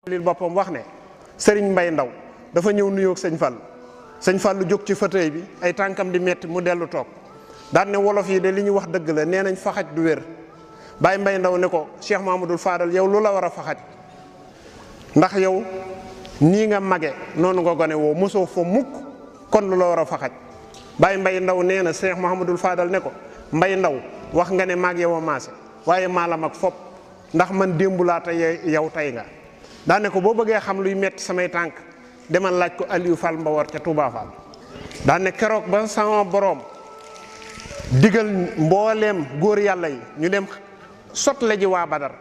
lil boppam wax ne sëriñ Mbay Ndaw dafa ñëw nuyoog sëñ Fall lu jóg ci fauteuil bi ay tànkam di metti mu dellu toog daan ne wolof yi de li ñu wax dëgg la nee nañ faxaj du wér. Baye Mbay Ndaw ne ko Cheikh Mamadou Fadal yow lu la war a faxaj ndax yow nii nga mage noonu nga gone woo mosoo fa mukk kon lu la war a faxaj. Baye Mbay Ndaw nee na Cheikh Mahamadul Fadal ne ko Mbay Ndaw wax nga ne maag yow a maase waaye maa la mag fop ndax man démb laa te yow tey nga daa ne ko boo bëggee xam luy metti samay tànk demal laaj ko Aliou Fall Mbawar ca Touba Fall. daa ne keroog ba sama boroom digal mbooleem góor yàlla yi ñu dem sot la ji waa Badar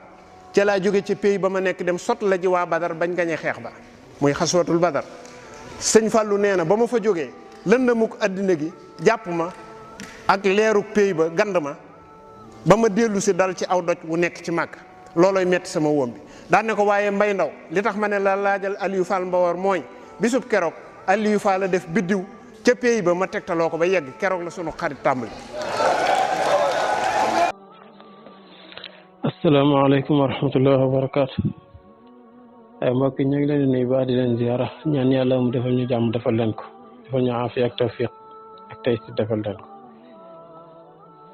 ca laa jóge ci pays ba ma nekk dem sot la ji waa Badar bañ gañe xeex ba muy xaswatul Badar. sëñ Fallou nee na ba ma fa jógee lëndamuk àddina gi jàpp ma ak leeruk pays ba gand ma ba ma dellu si dal ci aw doj wu nekk ci màgg looloy metti sama wóom bi. daan ne ko waaye Mbay Ndaw li tax ma ne la laajal Aliou Fall Mbawar mooy bisub keroog Aliou Fall la def biddiw ca pays ba ma tegtaloo ko ba yegg keroog la sunu xarit tàmbali. asalaamaaleykum wa rahmatullahi wa barakaatu. ay mbokk ñu ngi leen di nuyu baax di leen ziara ñaan yàlla mu defal ñu jàmm defal leen ko defal ñu aafiya ak tawfiq ak tey si defal leen ko.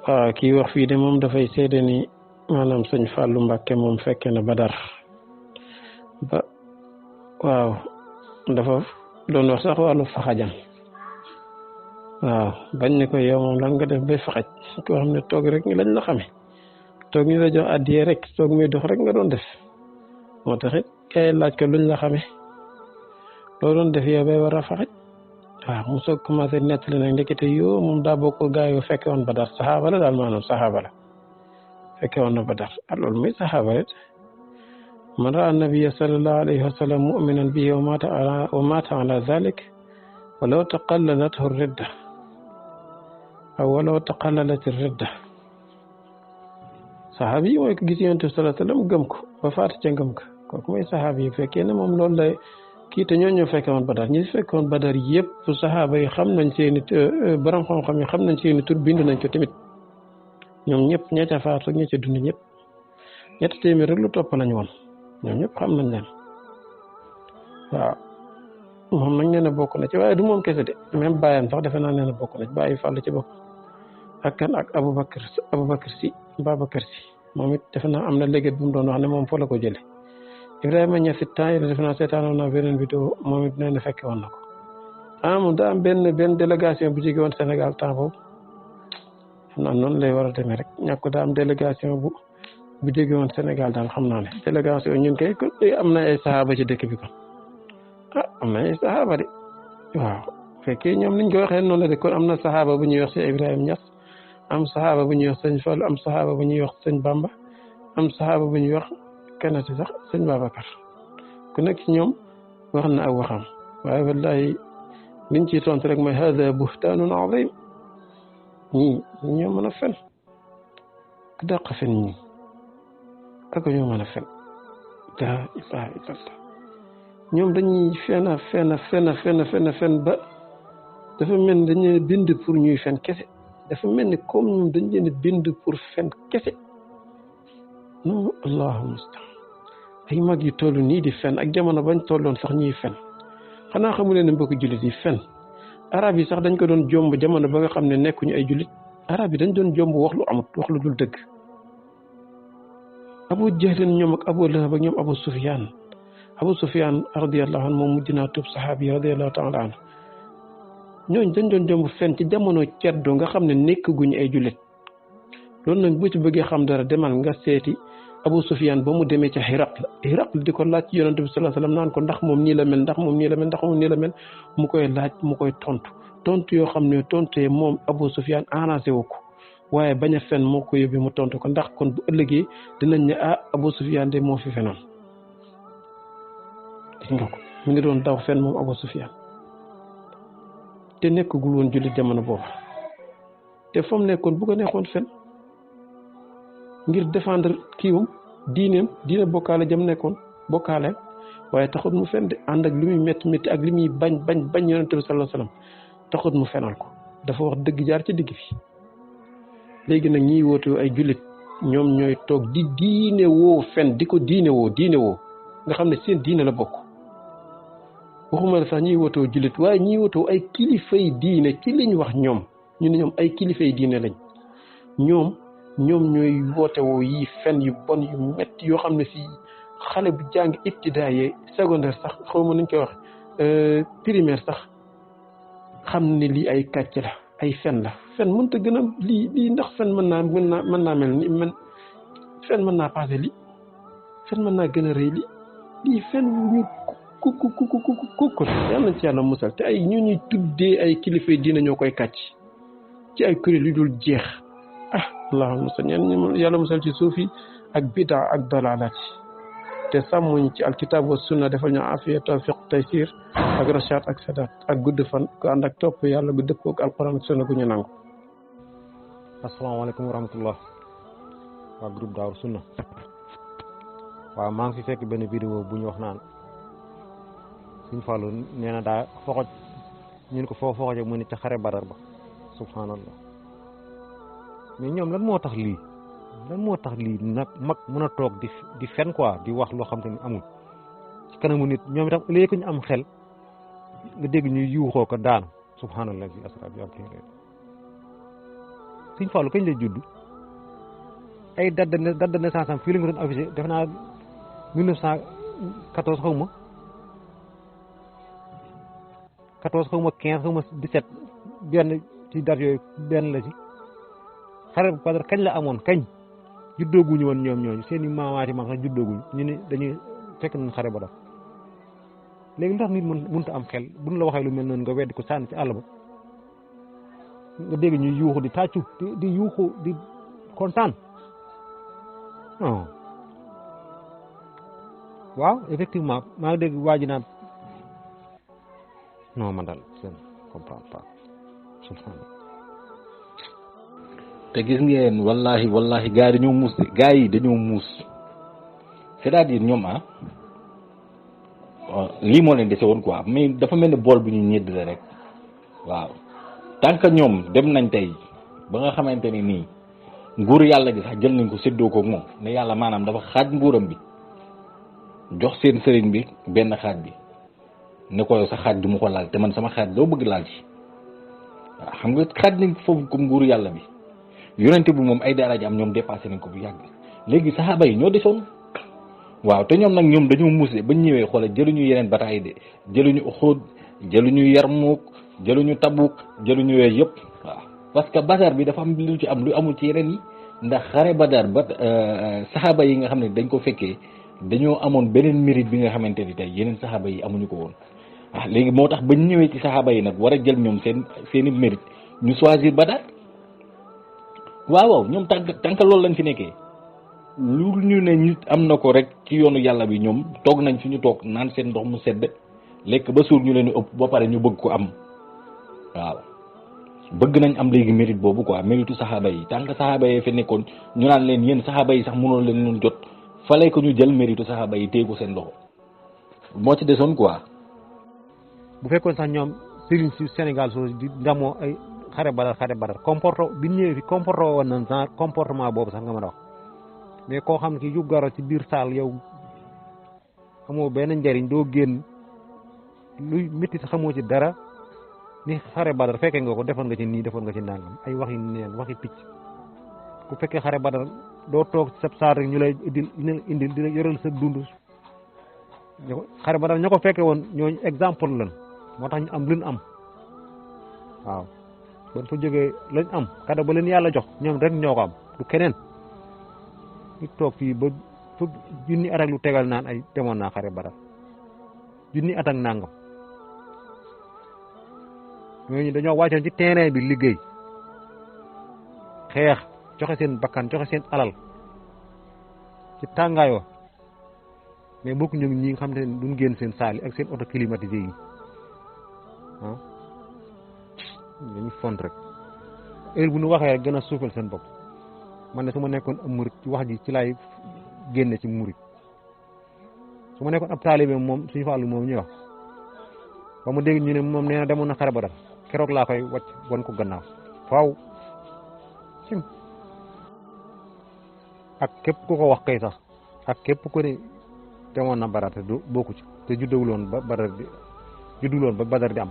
waaw kii wax fii de moom dafay seede ni maanaam sëñ Fallou Mbacké moom fekke na Badar ba waaw dafa doon wax sax wàllu faxajam waaw bañ ne ko yow moom lan nga def bay faxaj koo xam ne toog rek lañ la xame toog ñu la jox addiye rek toog muy dox rek nga doon def moo taxit kay laaj ko luñ la xame loo doon def yow bay war a faxaj waaw mu soog commencé nettali nag ndekete yoo moom daa bokk gaa yoo fekke woon Badar saxaaba la daal maanaam saxaaba la fekke woon na Badar loolu muy saxaaba rek man raa nabiya sallallahu alayhi wa sallam mu'minan bihi wa mata ala zalik walaw taqallalathu ridda aw walaw taqallalat ridda saxaabi yi mooy ko gis yonent bi sallallahu alayhi wa sallam gëm ko ba faatu ca ngëm ko kooku mooy saxaabi yi fekkee ne moom loolu lay kii te ñoo fekke woon Badar ñi fekke woon Badar yëpp saxaaba yi xam nañ seeni borom xam-xam yi xam nañ seeni tur bind nañ ko tamit ñoom ñëpp ña ca faatu ña ca dund ñëpp ñetti téeméer rek lu topp lañ woon ñoom ñëpp xam nañ leen waaw moom nag nee na bokk na ci waaye du moom kese de même bàyyam sax defe naa nee na bokk na ci bàyyi fàll ci bopp ak kan ak Aboubacar si Babacar si moom it defe naa am na léegi bu mu doon wax ne moom foo la ko jëlee Ibrahima Niass it temps yii defe naa seetaanoon naa beneen vidéo moom it nee na fekke woon na ko moom daa am benn délégation bu jóge woon Sénégal temps boobu xam naa noonu lay war a demee rek ñàkk daa am délégation bu jóge woon Sénégal daal xam naa ne délégation ñun kay kon am na ay saxaaba ci dëkk bi kon am na ay saxaaba de waaw fekkee ñoom niñ ko waxee noonu la de kon am na saxaaba bu ñuy wax si Ibrahima Niass am saxaaba bu ñuy wax sëñ Fall am saxaaba bu ñuy wax sëñ Bamba am saxaaba bu ñuy wax kenati sax sëñ Babacar ku nekk ci ñoom wax na ak waxam waaye wallahi liñ ciy tontu rek mooy hada buhtaanun azim ñii ñoo mën a fen ku dàq fen ñii ak ñoo mën a fen daa ilaha illallah ñoom dañuy fen ba dafa mel ni dañu bind pour ñuy fen kese dafa mel ni comme ñoom dañ leen bind pour fen kese non allahu mustaan ay mag yu toll nii di fen ak jamono bañ tolloon sax ñuy fen xanaa xamu leen ne mbokk jullit yi fen arab yi sax dañ ko doon jomb jamono ba nga xam ne nekkuñu ay jullit arab yi dañ doon jomb wax lu amut wax lu dul dëgg Abu Jahlin ñoom ak Abu Lahab ak ñoom Abu Sufyaan radiyallahu anhu moom mujj naa tuub saxaabi radiyallahu taala anhu ñooñ dañ doon jomb fen ci jamono ceddo nga xam ne nekk guñu ay jullit loolu nag bu ci bëggee xam dara demal nga seeti Abu Sufyaan ba mu demee ca Hiraql di ko laaj ci yonent bi sallallahu alayhi wasallam naan ko ndax moom nii la mel ndax moom nii la mel mu koy laaj mu koy tontu yoo xam ne tontee moom Abu Sufyaan arrangé wu ko waaye bañ a fen moo ko yóbbee mu tontu ko ndax kon bu ëllëgee dinañ ne Abu Sufyaan de moo fi fenoon gis nga ko mu ngi doon daw fen moom Abu Sufyaan te nekkagul woon jullit jamono boobu te fa mu nekkoon bu ko neexoon fen ngir défendre kiiwam diine bokkaale jëm nekkoon bokkaale waaye taxut mu fen de ànd ak li muy métti métti ak li muy bañ yonente bi sallallahu alayhi wasallam taxut mu fenal ko dafa wax dëgg jaar ci digg fi léegi nag ñiy woote ay jullit ñoom ñooy toog di diine woo fen di ko diine woo nga xam ne seen diine la bokk waxuma la sax ñiy wootoo jullit waaye ñiy wootoo ay kilifay diine ci liñ wax ñoom ñu ne ñoom ay kilifay diine lañ ñoom ñooy woote woo yi fen yu bon yu metti yoo xam ne si xale bu jàng ibtidaayee secondaire sax xaw ma nuñ koy wax primaire sax xam ne lii ay kàcc la ay fen la fen mënta gën a lii ndax fen mën naa mel ni fen mën naa passé lii fen mën naa gën a rëy lii fen wu ñu kukku yàlla nañ ci yàlla musal te ay ñu ñuy tuddee ay kilifay diina ñoo koy kàcc ci ay kuréel yu dul jeex allahumma musal ñeen yàlla musal ci suufi ak bidaa ak dalalaat te sàmmuñ ci alkitab wa sunna defal ñu afiya tawfiq taysir ak rashad ak sadat ak gudd fan ko ànd ak topp yàlla gu dëppoo ak alquran ak sunna gu ñu nangu. asalaamaaleykum wa rahmatullah waa groupe Daaru Sunna waaw maa ngi fi fekk benn vidéo bu ñu wax naan Sëñ Fallu nee na daa foxoj ñun ko foo foxoje mu ne ca xare Badar ba subhanallah mais ñoom lan moo tax lii nag mag mën a toog di fen quoi di wax loo xam te ni amul ci kanamu nit ñoom itam léegi ñu am xel nga dégg ñuy yuuxoo ko daanu subhanallah bi asra bi abdi Sëñ Fallu kañ lay judd ay date de naissance am fii la nga doon affiché def naa 1914 xaw ma 14 xaw ma 15 xaw ma 17 benn ci date yooyu benn la ci xare Badar kañ la amoon kañ juddooguñu woon ñoom ñooñu seen i maamaati maam sax juddooguñu ñu ne dañuy fekk nañ xare Badar léegi ndax nit mënut a am xel buñ la waxee lu mel noonu nga weddi ko sànni ci àll ba nga dégg ñuy yuuxu di tàccu di yuuxu di kontaan non waaw effectivement maa ngi dégg waa ji naan non man daal seen comprendre pas subhanallah te gis ngeen wallahi gars yi dañoo muus de gars yi dañoo muus c'est-à-dire ñoom lii moo leen dese woon quoi mais dafa mel ni bool bu ñu ñedd la rek waaw tant que ñoom dem nañ tey ba nga xamante ni nii nguur yàlla gi sax jël nañ ko séddoo ko moom ne yàlla maanaam dafa xaaj nguuram bi jox seen sëriñ bi benn xaaj bi ne ko yow sa xaaj du ma ko laal te man sama xaaj doo bëgg laal ci waaw xam nga xaaj nañ foofu comme nguuru yàlla bi yonente bi moom ay daraja am ñoom dépassé nañ ko bu yàgg léegi saxaaba yi ñoo desoon waaw te ñoom nag ñoom dañoo muus de bañ ñëwee xoolal jëluñu yeneen bataay de jëluñu Uhud jëluñu Yarmuk jëluñu Tabuk jëluñu yooyu yëpp waaw parce que Badar bi dafa am lu ci am lu amul ci yeneen yi ndax xare Badar ba saxaaba yi nga xam ne dañ ko fekkee dañoo amoon beneen mérite bi nga xamante ni tey yeneen saxaaba yi amuñu ko woon waaw léegi moo tax bañ ñëwee ci saxaaba yi nag war a jël ñoom seeni mérite ñu choisir Badar waaw ñoom tànk loolu lañ fi nekkee lu ñu ne nit am na ko rek ci yoonu yàlla bi ñoom toog nañ fi ñu toog naan seen ndox mu sedd lekk ba suur ñu leen ëpp ba pare ñu bëgg ko am waaw bëgg nañ am léegi mérite boobu quoi méritu saxaaba yi tànk saxaaba yi fi nekkoon ñu naan leen yéen saxaaba yi sax mënoo leen leen jot fallait que ñu jël méritu saxaaba yi téye ko seen loxo moo ci desoon quoi. bu fekkoon sax ñoom sëriñ si Sénégal soo di ndamoo ay xare Badar bi ñëwee fi comporté woon nañ genre comportement boobu sax nga mën a wax mais koo xam ne ki yu garo ci biir saal yow xamoo benn njariñ doo génn luy métti sa xamoo ci dara ni xare Badar fekkee nga ko defoon nga ci nii defoon nga ci nangam ay waxi neen waxi picc ku fekkee xare Badar doo toog ci sab saal rek ñu lay indil di la yoral sa dund xare Badar ña ko fekkee woon ñooñu exemple lan moo tax ñu am luñ am waaw ban fa jógee lañ am kada ba leen yàlla jox ñoom rek ñoo ko am du keneen ñu toog fii ba junni at ak lu tegal naan ay demoon naa xare Badar junni at ak nangam ñooñu dañoo wàccoon ci terrain bi liggéey xeex joxe seen bakkan joxe seen alal ci tàngaayoo mais bokk ñu ñi nga xam ne duñ génn seen saali ak seen auto climatisé yi ah dañu font rek heure bu ñu waxee rek gën a suufal seen bopp man ne su ma nekkoon am murit ci wax ji ci laay génne ci murit su su ma nekkoon ab taalibe moom suñu fàllu moom ñuy wax ba mu dégg ñu ne moom nee na demoon na xare Badar keroog laa koy wàcc wan ko gannaaw faaw sim ak képp ku ko wax kay sax ak képp ku ne demoon na Badar te du bokku ci te juddewul woon ba Badar di juddewul woon ba Badar di am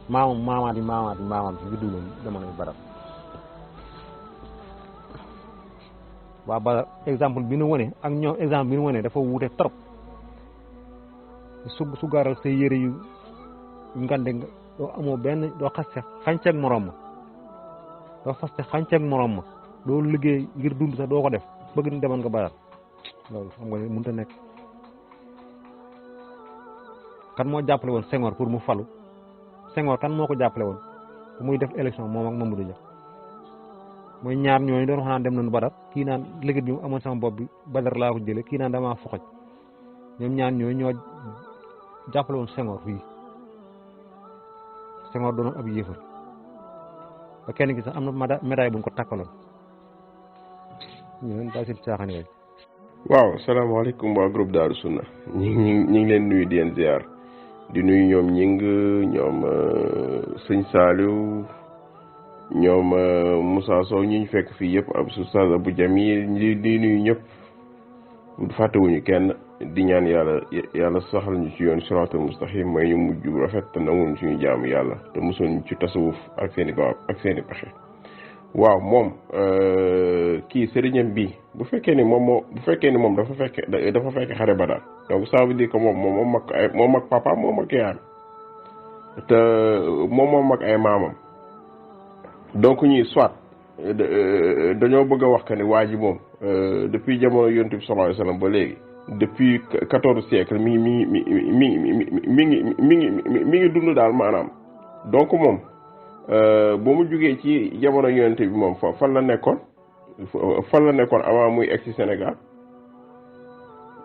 maamaat yi juddewul woon demoon nañu Badar waa Badar exemple bi nu wone ak ñoom exemple bi nu wone dafa wuute trop su gaaral say yére yu ngande nga doo amoo benn doo xaste xànceeg morom ma doo faste xànceeg morom ma doo liggéey ngir dund sax doo ko def bëgg ni demoon nga Badar loolu xam nga ne mënut a nekk kan moo jàppale woon Senghor pour mu falu Senghor kan moo ko jàppale woon pour muy def élection moom ak Mamadou Dia mooy ñaar ñooñu doon wax naan dem nañu Badar kii naan liggéey bi mu amoon sama bopp bi Badar laa ko jëlee kii naan damaa foxoj ñoom ñaar ñooñu ñoo jàppale woon Senghor fii Senghor doonoon ab yéefar ba kenn ki sax am na médaille bu ñu ko takkaloon ñu leen daal seen caaxaan yooyu. waaw salaamaaleykum waa groupe Daaru Sunna ñi ngi leen nuyu di leen ziar di nuyu ñoom ñing ñoom sëñ Saliou ñoom Moussa Sow ñi ñu fekk fii yëpp ab Oustaz Abou Jamil di nuyu ñëpp fàttewuñu kenn di ñaan yàlla saxal ñu ci yoon siraatal mustaqim may ñu mujj rafet te nanguñu suñu jaamu yàlla te mosul ñu ci tasawuf ak seeni gaaw ak seeni pexe. waaw moom kii sëriñam bi bu fekkee ni moom dafa fekk xare Badar donc ça veut dire que moom mag papa moom mag yaayam te moom mag ay maamam donc ñuy soit dañoo bëgg a wax que ni waa ji moom depuis jamono Yonent bi sallallahu alayhi wasallam ba léegi depuis 14 siècle mi ngi dund daal maanaam donc moom boo mu jugee ci jamono Yonent bi moom fan la nekkoon avant muy egg ci Sénégal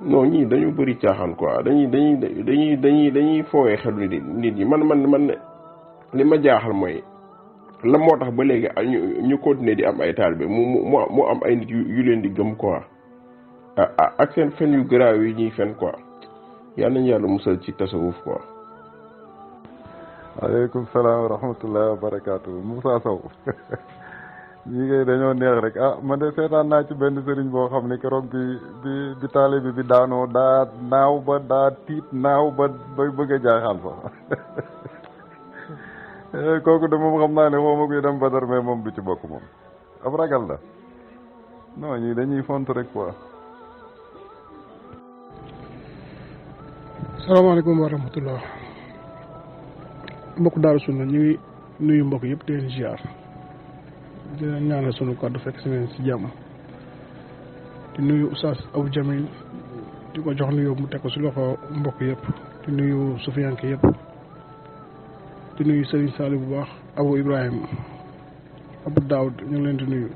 non ñii dañu bëri caaxaan quoi dañuy foowee xelu nit ñi man li ma jaaxal mooy la moo tax ba léegi ñu continuer di am ay taalibe mu am ay nit yu leen di gëm quoi ak seen fen yu garaaw yi ñuy fen quoi yal nañu yàlla musal ci tasawuf quoi. waaleykum salaam wa rahmatullahi wa barakaatu Moussa Sow ñi ngay dañoo neex rek man de seetaan naa ci benn sëriñ boo xam ne keroog bi taalibe bi daanoo daa naaw ba daa tiit naaw ba bëgg a jaaxaan sax kooku de moom xam naa ne moom koy dem Badar mais moom du ci bokk moom ab ragal la non ñii dañuy font rek quoi. salaamaaleykum wa rahmatullah mbokk Daaru Sunna ñu ngi nuyu mbokk yëpp di leen ziar di leen ñaanal sunu kàddu fekk si leen si jàmm di nuyu Oustaz Abou Jamil di ko jox nuyoo mu teg ko si loxo mbokk yëpp di nuyu Soufiane yëpp di nuyu Serigne Saliou bu baax Abou Ibrahima Abou Daoud ñu ngi leen di nuyu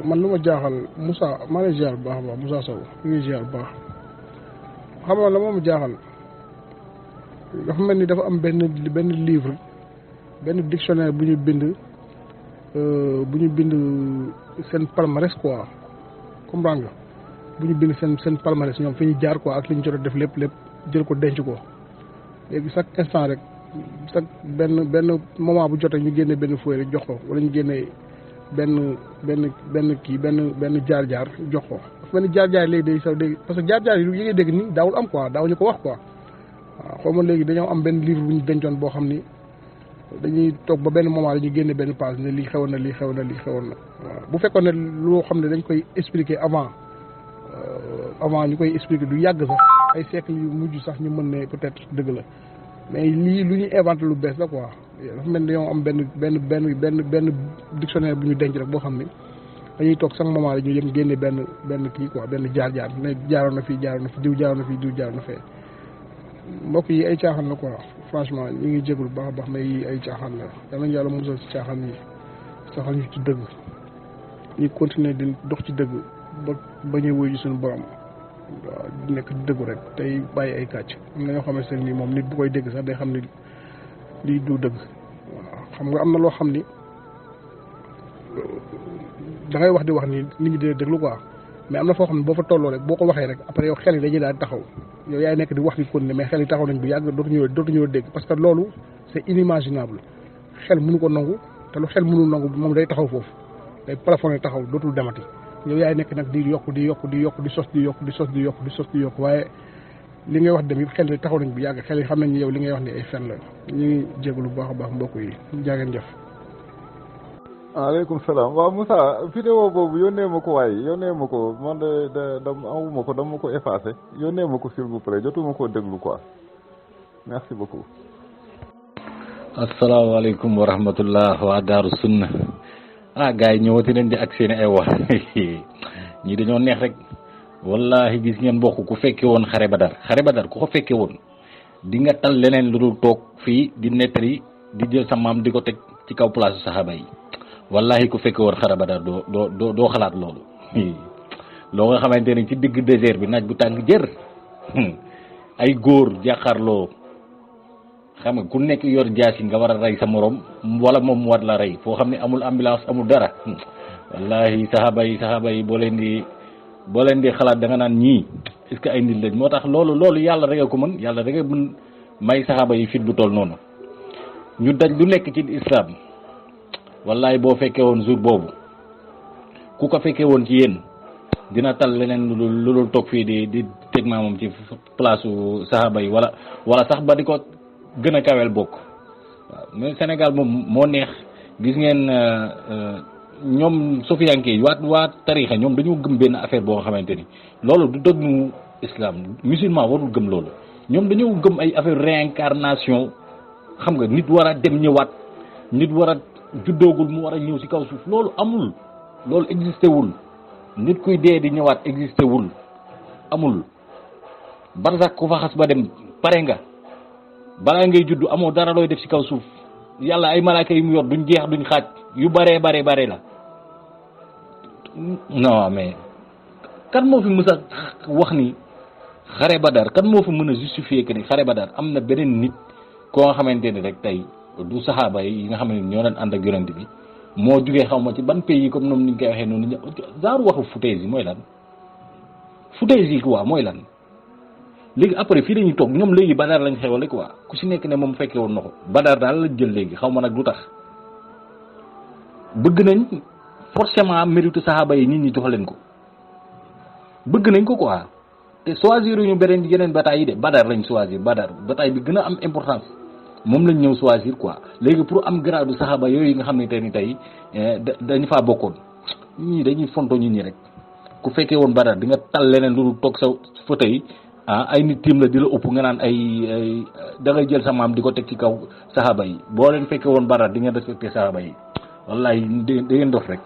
man lu ma jaaxal Moussa maa ngi ziar bu baax a baax Moussa Sow ñu ngi ziar bu baax xam nga la moom jaaxal dafa mel ni dafa am benn livre benn dictionnaire bu ñu bind seen palmarès quoi comprendre nga bu ñu bind seen palmarès ñoom fi ñu jaar quoi ak li ñu jot a def lépp jël ko denc ko léegi chaque instant rek chaque benn moment bu jotee ñu génne benn feuille rek jox ko wala ñu génne benn jaar-jaar jox ko dafa mel ni jaar-jaar léegi day saw léegi parce que jaar-jaar yi ngay dégg nii daawul am quoi daawuñu ko wax quoi waaw xaw ma léegi dañoo am benn livre bu ñu dencoon boo xam ni dañuy toog ba benn moment dañuy génne benn page ne lii xewoon na waaw bu fekkoon ne loo xam ne dañ koy expliquer avant ñu koy expliquer du yàgg sax ay siècle yu mujj sax ñu mën ne peut-être dëgg la mais lii lu ñuy inventé lu bees la quoi dafa mel ni dañoo am benn dictionnaire bu ñu denc rek boo xam ni dañuy toog chaque moment dañuy yëm génne benn kii quoi benn jaar-jaar ne jaaroon na fii diw jaaroon na fii diw jaaroon na fee mbokk yi ay caaxaan la quoi franchement ñu ngi jégalu baax a baax mais yi ay caaxaan la yal nañu yàlla musal ci caaxaan yi saxal ñu ci dëgg ñu continuer di dox ci dëgg ba ñuy wuyu suñu borom waaw di nekk dëggu rek tey bàyyi ay kàcc am na ñoo xamante ne nii moom nit bu koy dégg sax day xam ni lii du dëgg waaw xam nga am na loo xam ni da ngay wax di wax ni nit ñi dina déglu quoi mais am na foo xam ne boo fa tolloo rek boo ko waxee rek après yow xel yi dañuy daal taxaw yow yaay nekk di wax di continuer mais xel yi taxaw nañ bu yàgg dootuñu dégg parce que loolu c'est inimaginable xel mënu ko nangu te lu xel mënul nangu moom day taxaw foofu day plafonné taxaw dootul demati yow yaay nekk nag di yokk di sos di yokk waaye li ngay wax dem yëpp xel yi taxaw nañ bu yàgg xel yi xam nañ ni yow li ngay wax ni ay fen la ñu ngi jégalu bu baax a baax mbokk yi jaageen jëf. waaleykum salaam waaw Moussa vidéo boobu yónnee ma ko waaye yónnee ma ko man de amuma ko dama ko effacé yónnee ma ko s'il vous plaît jotuma koo déglu quoi merci beaucoup. asalaamaaleykum wa rahmatullah waa Daaru Sunna gars yi ñëwati nañ di ak seen ay wax ñii dañoo neex rek wallahi gis ngeen bokk ku fekke woon xare Badar ku ko fekke woon di nga tal leneen lu dul toog fii di nettali di jël sa maam di ko teg ci kaw place saxaaba yi wallahi ku fekke woon xare Badar doo xalaat loolu loo nga xamante ni ci digg désert bi naaj bu tàng jër ay góor jàkkaarloo xam nga ku nekk yor jaasi nga war a rey sa morom wala moom mu war la rey foo xam ne amul ambulance amul dara wallahi saxaaba yi boo leen di xalaat da nga naan ñii est-ce que ay nit lañ moo tax loolu yàlla rek a ko mën yàlla rek a mën may saxaaba yi fit bu toll noonu ñu daj lu nekk ci islam wallahi boo fekkee woon jour boobu ku ko fekkee woon ci yéen dina tal leneen lu dul toog fii di teg maamam ci place u saxaaba yi wala sax ba di ko gën a kawel bokk waaw mais Sénégal moom moo neex gis ngeen ñoom sofiyanke yi waa tarixa ñoom dañoo gëm benn affaire boo nga xamante ni loolu du dëggu islam musulman warul gëm loolu ñoom dañoo gëm ay affaire réincarnation xam nga nit war a dem ñëwaat nit war a juddoogul mu war a ñëw ci kaw suuf loolu amul loolu existé wul nit kuy dee di ñëwaat existé wul amul barzak ku fa xas ba dem pare nga balaa ngay juddu amoo dara looy def ci kaw suuf yàlla ay malaaka yi mu yor duñ jeex duñ xaaj yu bare la non mais kan moo fi mës a wax ni xare Badar kan moo fi mën a justifier que ni xare Badar am na beneen nit koo nga xamante ni rek tey du saxaaba yi nga xam ne ñoo doon ànd ak yonent bi moo jugee xaw ma ci ban pays comme noonu ni ñu koy waxee noonu genre waxu foutaise yi mooy lan foutaise yi quoi mooy lan léegi après fii dañuy toog ñoom léegi Badar lañ xewale quoi ku si nekk ne moom fekkee woon na ko Badar daal lañ jël léegi xaw ma nag lu tax bëgg nañ forcément mérite saxaaba yi nit ñi jox leen ko bëgg nañ ko quoi te choisir ñu beneen yeneen bataille yi de Badar lañ choisir Badar bataille bi gën a am importance moom lañ ñëw choisir quoi léegi pour am grade saxaaba yooyu nga xam ne tey ni tey dañu faa bokkoon ñii dañuy fonto nit ñi rek ku fekkee woon Badar di nga tal leneen lu toog sa fauteuil ay nit tiim la di la ëpp nga naan ay da ngay jël sa maam di ko teg ci kaw saxaaba yi boo leen fekkee woon Badar di nga respecté saxaaba yi wallahi da ngeen dof rek